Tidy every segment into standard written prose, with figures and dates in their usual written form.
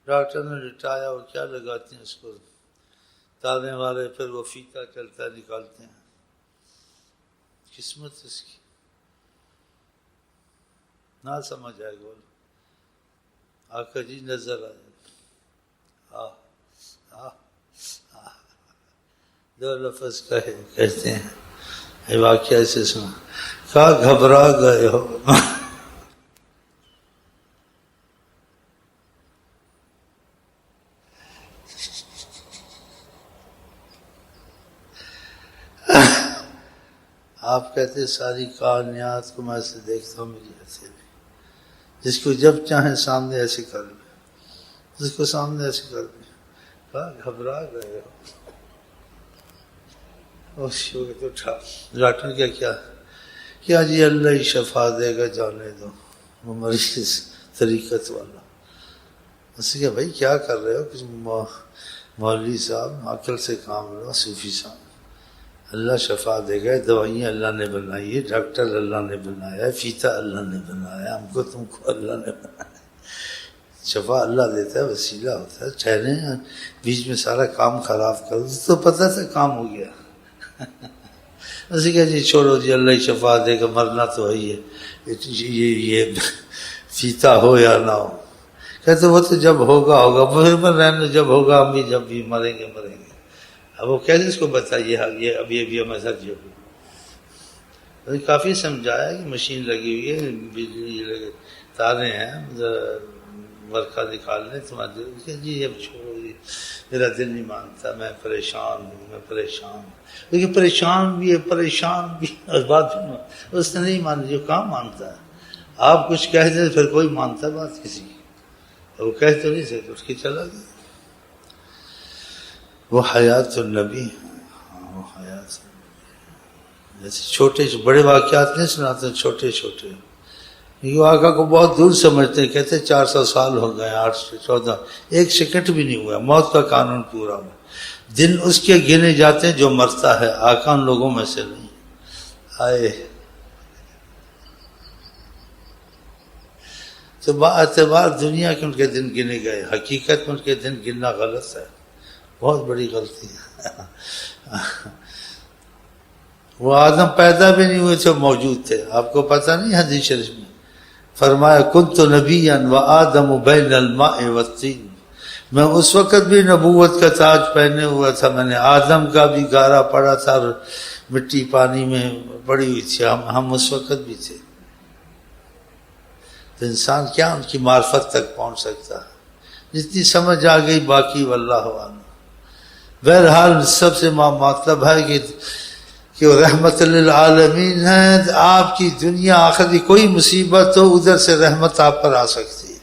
Doctor نے لٹایا، وہ کیا لگاتے ہیں اس کو تانے والے، پھر وہ فیتا چلتا ہے نکالتے ہیں. قسمت اس کی نہ سمجھ آئے گا. آقا جی نظر آئے، دو لفظ کہتے ہیں. یہ واقعہ ایسے سنا، کہا گھبرا گئے ہو. آپ کہتے ساری کائنات کو میں ایسے دیکھتا ہوں میری حیثیت میں، جس کو جب چاہیں سامنے ایسے کر لیں، جس کو سامنے ایسے کر لیں. کہا گھبرا گئے ہو. ڈاکٹر نے کیا جی اللہ ہی شفا دے گا، جانے دو، وہ مریض طریقت والا. اس نے کہا بھائی کیا کر رہے ہو؟ کچھ مولوی صاحب عقل سے کام لو، صوفی صاحب. اللہ شفا دے گا، دوائیاں اللہ نے بنائی ہے، ڈاکٹر اللہ نے بنایا ہے، فیتا اللہ نے بنایا، ہم کو تم کو اللہ نے بنایا. شفا اللہ دیتا ہے، وسیلہ ہوتا ہے. ٹھہرے بیچ میں سارا کام خراب کر تو پتہ تھا کام ہو گیا. اسی کہا جی چھوڑو جی اللہ ہی شفا دے گا، مرنا تو ہے ہی ہے، یہ فیتا ہو یا نہ ہو. کہتے وہ تو جب ہوگا رہنے، جب ہوگا ہم بھی جب بھی مریں گے. اب وہ کیسے اس کو بتائیے یہ ابھی ہمیں سر جو کافی سمجھایا کہ مشین لگی ہوئی ہے، بجلی لگے، تارے ہیں، ورقہ نکالنے تمہارے. جی اب چھوڑو جی، میرا دل نہیں مانتا، میں پریشان ہوں. لیکن پریشان بھی ہے اور بات اس نے نہیں مانی. جو کام مانتا ہے، آپ کچھ کہہ دیں پھر کوئی مانتا ہے بات کسی کی، وہ کہہ تو نہیں سکتے، اس کی چلا گیا. وہ حیات النبی، وہ حیات جیسے چھوٹے بڑے واقعات نہیں سناتے، چھوٹے یہ آقا کو بہت دور سمجھتے ہیں. کہتے 400 سال ہو گئے، 814، ایک سیکنڈ بھی نہیں ہوا، موت کا قانون پورا ہوا. دن اس کے گنے جاتے ہیں جو مرتا ہے، آقا ان لوگوں میں سے نہیں. آئے تو با اعتبار دنیا کے ان کے دن گنے گئے، حقیقت میں ان کے دن گننا غلط ہے، بہت بڑی غلطی ہے. وہ آدم پیدا بھی نہیں ہوئے تھے، موجود تھے. آپ کو پتہ نہیں حدیث شریف میں فرمایا کنت نبیا وآدم بین الماء والطین، میں اس وقت بھی نبوت کا تاج پہنے ہوا تھا، میں نے آدم کا بھی گارا پڑا تھا اور مٹی پانی میں پڑی ہوئی تھی، ہم اس وقت بھی تھے. تو انسان کیا ان کی معرفت تک پہنچ سکتا ہے؟ جتنی سمجھ آ گئی، باقی واللہ اعلم. بہرحال سب سے مطلب ہے کہ وہ رحمت للعالمین ہے. آپ کی دنیا آخری کوئی مصیبت ہو، ادھر سے رحمت آپ پر آ سکتی ہے.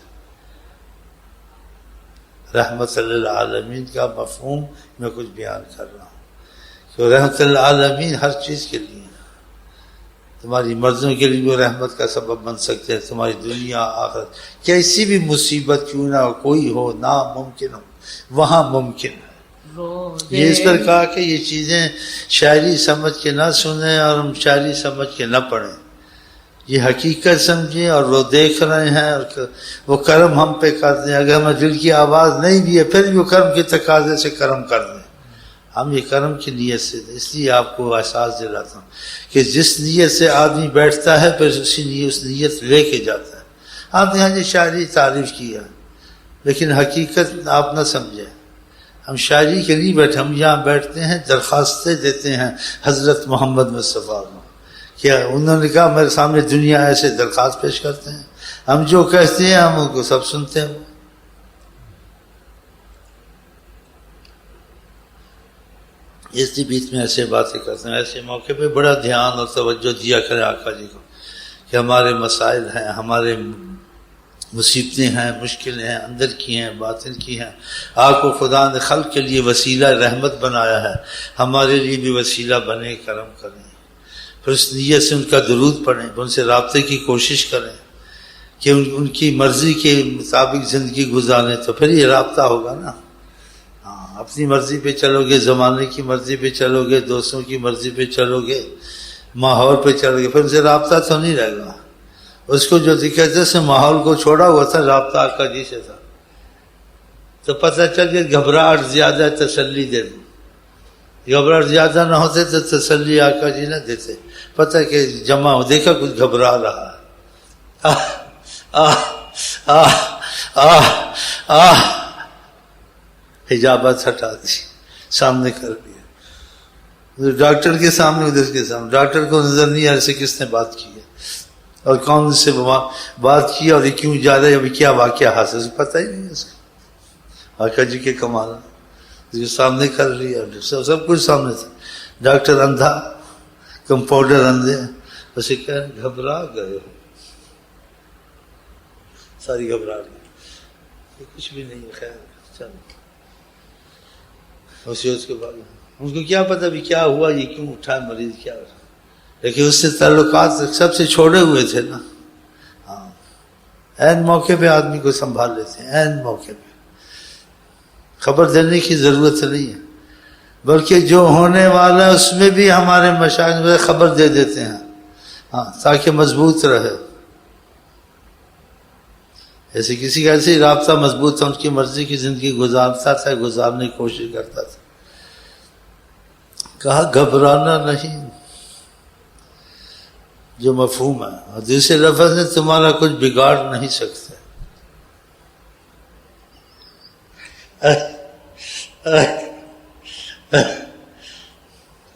رحمت للعالمین کا مفہوم میں کچھ بیان کر رہا ہوں کہ رحمت للعالمین ہر چیز کے لیے، تمہاری مرضوں کے لیے وہ رحمت کا سبب بن سکتے ہیں. تمہاری دنیا آخرت کیسی بھی مصیبت کیوں نہ کوئی ہو، ناممکن ہو، وہاں ممکن ہے. یہ اس پر کہا کہ یہ چیزیں شاعری سمجھ کے نہ سنیں اور ہم شاعری سمجھ کے نہ پڑھیں، یہ حقیقت سمجھیں. اور وہ دیکھ رہے ہیں اور وہ کرم ہم پہ کر دیں. اگر ہمیں دل کی آواز نہیں بھی ہے پھر بھی وہ کرم کے تقاضے سے کرم کر دیں. ہم یہ کرم کی نیت سے، اس لیے آپ کو احساس دلاتا ہوں کہ جس نیت سے آدمی بیٹھتا ہے پھر اس نیت لے کے جاتا ہے. آپ نے یہ شاعری تعریف کیا لیکن حقیقت آپ نہ سمجھیں. ہم شاعری کے لیے بیٹھے، ہم یہاں بیٹھتے ہیں درخواستیں دیتے ہیں حضرت محمد مصطفیٰ کو. کیا انہوں نے کہا میرے سامنے دنیا ایسے درخواست پیش کرتے ہیں، ہم جو کہتے ہیں ہم ان کو سب سنتے ہیں. اس کے بیچ میں ایسے باتیں کرتے ہیں، ایسے موقع پہ بڑا دھیان اور توجہ دیا کریں آقا جی کو کہ ہمارے مسائل ہیں، ہمارے مصیبتیں ہیں، مشکلیں ہیں، اندر کی ہیں، باطن کی ہیں. آپ کو خدا نے خلق کے لیے وسیلہ رحمت بنایا ہے، ہمارے لیے بھی وسیلہ بنے، کرم کریں. پھر اس نیت سے ان کا درود پڑھیں، ان سے رابطے کی کوشش کریں کہ ان کی مرضی کے مطابق زندگی گزاریں، تو پھر یہ رابطہ ہوگا نا. اپنی مرضی پہ چلو گے، زمانے کی مرضی پہ چلو گے، دوستوں کی مرضی پہ چلو گے، ماحول پہ چلو گے، پھر ان سے رابطہ تو نہیں رہے گا. اس کو جو دکھاتے سے ماحول کو چھوڑا ہوا تھا، رابطہ آقا جی سے تھا. تو پتہ چل گیا گھبراہٹ زیادہ ہے، تسلی دے دوں. گھبراہٹ زیادہ نہ ہوتے تو تسلی آقا جی نہ دیتے. پتہ کہ جمع ہو، دیکھا کچھ گھبرا رہا ہے. حجابات ہٹا دی، سامنے کر دیا. ڈاکٹر کے سامنے، ادھر کے سامنے. ڈاکٹر کو نظر نہیں آ رہا کس نے بات کی ہے اور کون سے بات کی اور یہ کیوں جا رہا ہے، ابھی کیا واقعہ حاصل ہے پتہ ہی نہیں اس کو. آقا جی کے کمال سامنے کر لیا، سب کچھ سامنے تھا. ڈاکٹر اندھا، کمپاؤنڈر اندھے، بس یہ کہہ گھبرا گئے ہو، ساری گھبرا گئی. کچھ بھی نہیں، خیر چلو. اس کے بعد ان کو کیا پتا بھی کیا ہوا، یہ کیوں اٹھا مریض، کیا ہوا. لیکن اس سے تعلقات سب سے چھوڑے ہوئے تھے نا. ہاں، عین موقع پہ آدمی کو سنبھال لیتے ہیں، عین موقع پہ. خبر دینے کی ضرورت نہیں ہے، بلکہ جو ہونے والا ہے اس میں بھی ہمارے مشائخ خبر دے دیتے ہیں، ہاں، تاکہ مضبوط رہے. ایسے کسی کا ایسے ہی رابطہ مضبوط تھا، ان کی مرضی کی زندگی گزارتا تھا، گزارنے کی کوشش کرتا تھا. کہا گھبرانا نہیں، جو مفہوم ہے. اور دوسرے لفظ نے تمہارا کچھ بگاڑ نہیں سکتے.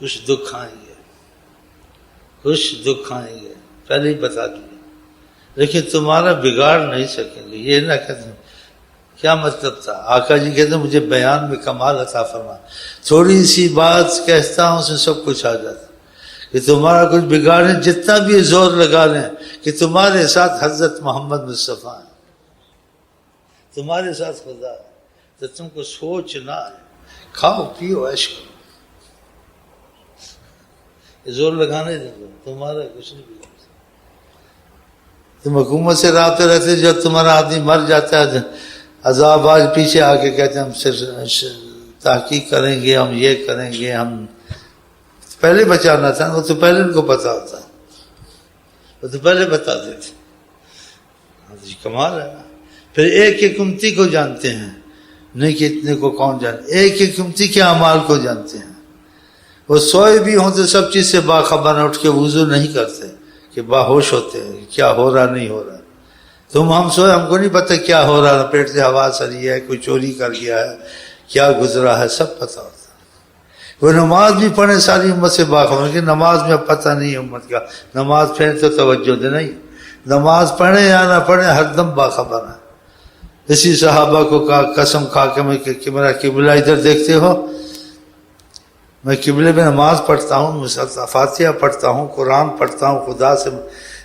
کچھ دکھ آئیں گے، کچھ دکھ آئیں گے، پہلے ہی بتا دیا، لیکن تمہارا بگاڑ نہیں سکیں گے. یہ نہ کہتے. کیا مطلب تھا؟ آقا جی کہتے ہیں مجھے بیان میں کمال عطا فرما، تھوڑی سی بات کہتا ہوں اس میں سب کچھ آ جاتا کہ تمہارا کچھ بگاڑیں، جتنا بھی زور لگا لیں کہ تمہارے ساتھ حضرت محمد مصطفیٰ ہیں، تمہارے ساتھ خدا ہے، تو تم کو سوچنا ہے، کھاؤ پیو عیش کرو. زور لگانے دے دو، تمہارا کچھ نہیں بگاڑ. تم حکومت سے رابطے رہتے، جب تمہارا آدمی مر جاتا ہے عذاب آج پیچھے آ کے کہتے ہیں ہم صرف تحقیق کریں گے، ہم یہ کریں گے، ہم پہلے بچانا تھا. وہ تو پہلے ان کو پتا ہوتا، وہ تو پہلے بتا دیتے. کمال ہے. پھر ایک ایک امتی کو جانتے ہیں، نہیں کہ اتنے کو کون جانتے. ایک ایک امتی کے اعمال کو جانتے ہیں. وہ سوئے بھی ہوں تو سب چیز سے باخبر اٹھ کے وضو نہیں کرتے کہ باہوش ہوتے ہیں کیا ہو رہا نہیں ہو رہا. تم ہم سوئے، ہم کو نہیں پتہ کیا ہو رہا، پیٹ سے ہوا سری ہے، کوئی چوری کر گیا ہے، کیا گزرا ہے، سب پتہ ہوتا. وہ نماز بھی پڑھے ساری امت سے باخبر، کہ نماز میں پتہ نہیں امت کا. نماز پڑھے تو توجہ دے، نہیں نماز پڑھے یا نہ پڑھے ہر دم باخبر ہے. اسی صحابہ کو کہا قسم کھا کے میں کہ میرا قبلہ ادھر دیکھتے ہو، میں قبلے میں نماز پڑھتا ہوں، فاتحہ پڑھتا ہوں، قرآن پڑھتا ہوں، خدا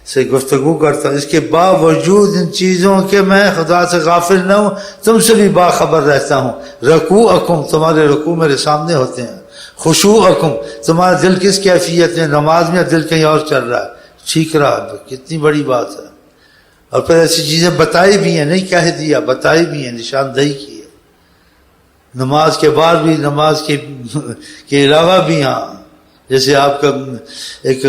سے گفتگو کرتا ہوں، اس کے باوجود ان چیزوں کے میں خدا سے غافل نہ ہوں، تم سے بھی باخبر رہتا ہوں. رکوعکم، تمہارے رکوع میرے سامنے ہوتے ہیں. خشوعکم، تمہارا دل کس کیفیت میں، نماز میں دل کہیں اور چل رہا ہے، ٹھیک رہا. کتنی بڑی بات ہے. اور پھر ایسی چیزیں بتائی بھی ہیں، نہیں کہہ دیا، بتائی بھی ہیں، نشاندہی کی ہے. نماز کے بعد بھی، نماز کے علاوہ بھی. ہاں، جیسے آپ کا ایک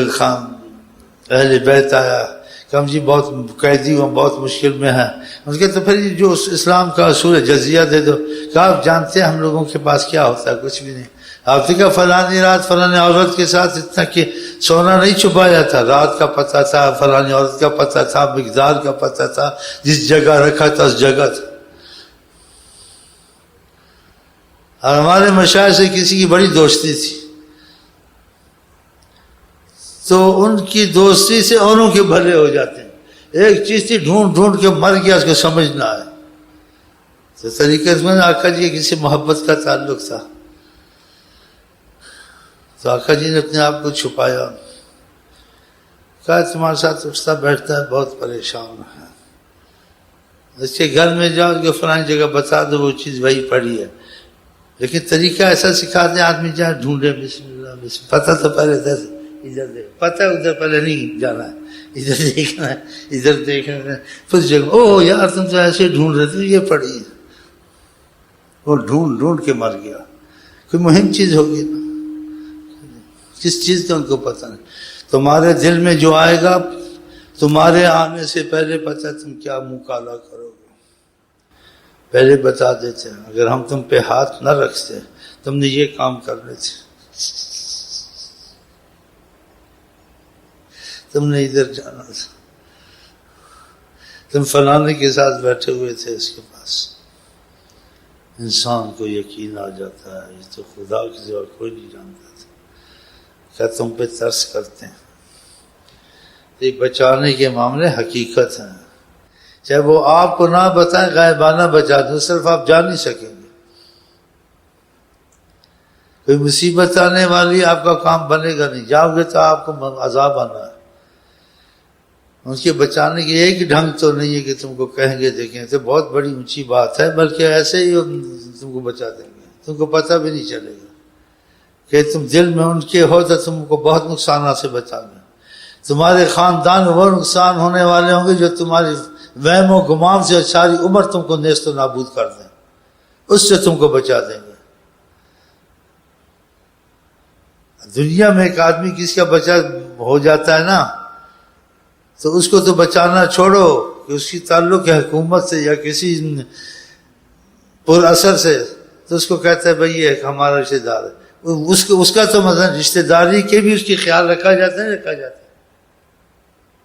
اہل بیت آیا، کہ ہم جی بہت قیدی ہوں، بہت مشکل میں ہیں. ان کے تو پھر جو اسلام کا اصول ہے جزیہ دے دو. کہ آپ جانتے ہیں ہم لوگوں کے پاس کیا ہوتا ہے؟ کچھ بھی نہیں. آپ نے کہا فلانی رات فلانی عورت کے ساتھ اتنا کہ سونا نہیں چھپایا تھا، رات کا پتہ تھا، فلانی عورت کا پتہ تھا، مقدار کا پتہ تھا، جس جگہ رکھا تھا اس جگہ تھا. اور ہمارے مشائخ سے کسی کی بڑی دوستی تھی، تو ان کی دوستی سے اوروں کے بھلے ہو جاتے ہیں. ایک چیز تھی ڈھونڈ ڈھونڈ کے مر گیا، اس کو سمجھ نہ آئے. تو طریقے سے آقا جی کسی محبت کا تعلق تھا، تو آقا جی نے اپنے آپ کو چھپایا. کہا تمہارے ساتھ اٹھتا بیٹھتا ہے، بہت پریشان ہے. اس کے گھر میں جاؤ کہ فلانی جگہ بتا دو، وہ چیز وہی پڑی ہے. لیکن طریقہ ایسا سکھاتے ہیں آدمی جائے ڈھونڈے، بسم اللہ بسم. پتہ تو پہلے تھا، ادھر دیکھ، پتہ ادھر پہلے نہیں جانا ہے، ادھر دیکھنا ہے، ادھر دیکھنا ہے. پھر جگہ او یار تم تو ایسے ڈھونڈ رہے تھے، یہ پڑی ہے. وہ ڈھونڈ ڈھونڈ کے مر گیا. کوئی مہم چیز ہوگی نا، کس چیز کا ان کو پتہ نہیں. تمہارے دل میں جو آئے گا، تمہارے آنے سے پہلے پتہ تم کیا منہ کالا کرو گے. پہلے بتا دیتے ہیں، اگر ہم تم پہ ہاتھ نہ رکھتے تم نے یہ کام کرنے تھے، تم نے ادھر جانا تھا، تم فلانے کے ساتھ بیٹھے ہوئے تھے اس کے پاس۔ انسان کو یقین آ جاتا ہے یہ تو خدا کے سوا کوئی نہیں جانتا تھا، کیا تم پہ ترس کرتے ہیں؟ یہ بچانے کے معاملے حقیقت ہیں، چاہے وہ آپ کو نہ بتائیں، غائبانہ بچا دیں، صرف آپ جان نہیں سکیں گے۔ کوئی مصیبت آنے والی، آپ کا کام بنے گا نہیں، جاؤ گے تو آپ کو عذاب آنا ہے۔ ان کے بچانے کی ایک ڈھنگ تو نہیں ہے کہ تم کو کہیں گے دیکھیں تو بہت بڑی اونچی بات ہے، بلکہ ایسے ہی تم کو بچا دیں گے، تم کو پتہ بھی نہیں چلے گا کہ تم دل میں ان کے ہو تو تم کو بہت نقصانات سے بچا گے۔ تمہارے خاندان وہ نقصان ہونے والے ہوں گے جو تمہاری وہم و گمان سے ساری عمر تم کو نیست و نابود کر دیں، اس سے تم کو بچا دیں گے۔ دنیا میں ایک آدمی کسی کا بچا ہو جاتا ہے نا تو اس کو تو بچانا چھوڑو کہ اس کی تعلق ہے حکومت سے یا کسی پر اثر سے، تو اس کو کہتا ہے بھئی یہ ہمارا رشتہ دار ہے، اس کا تو مثلا رشتہ داری کے بھی اس کی خیال رکھا جاتا ہے،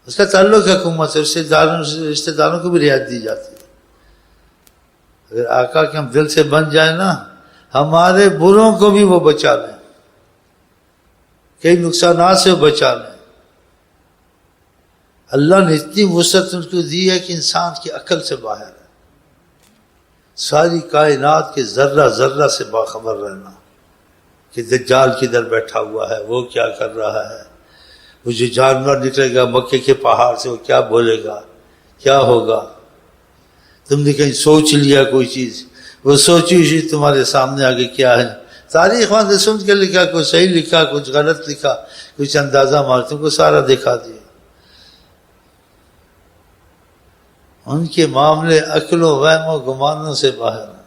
اس کا تعلق ہے حکومت سے، رشتہ داروں کو بھی رعایت دی جاتی ہے۔ اگر آقا کے ہم دل سے بن جائیں نا، ہمارے بروں کو بھی وہ بچا لیں، کئی نقصانات سے بچا لیں۔ اللہ نے اتنی وسعت ان کو دی ہے کہ انسان کی عقل سے باہر ہے، ساری کائنات کے ذرہ ذرہ سے باخبر رہنا کہ دجال کدھر بیٹھا ہوا ہے، وہ کیا کر رہا ہے، وہ جو جانور نکلے گا مکے کے پہاڑ سے وہ کیا بولے گا، کیا ہوگا۔ تم نے کہیں سوچ لیا کوئی چیز، وہ سوچی ہوئی تمہارے سامنے آگے کیا ہے، تاریخ وہاں سے سن کے لکھا، کوئی صحیح لکھا، کچھ غلط لکھا، کچھ اندازہ مار، تم کو سارا دکھا دیا۔ ان کے معاملے عقل و وہم و گمانوں سے باہر ہیں۔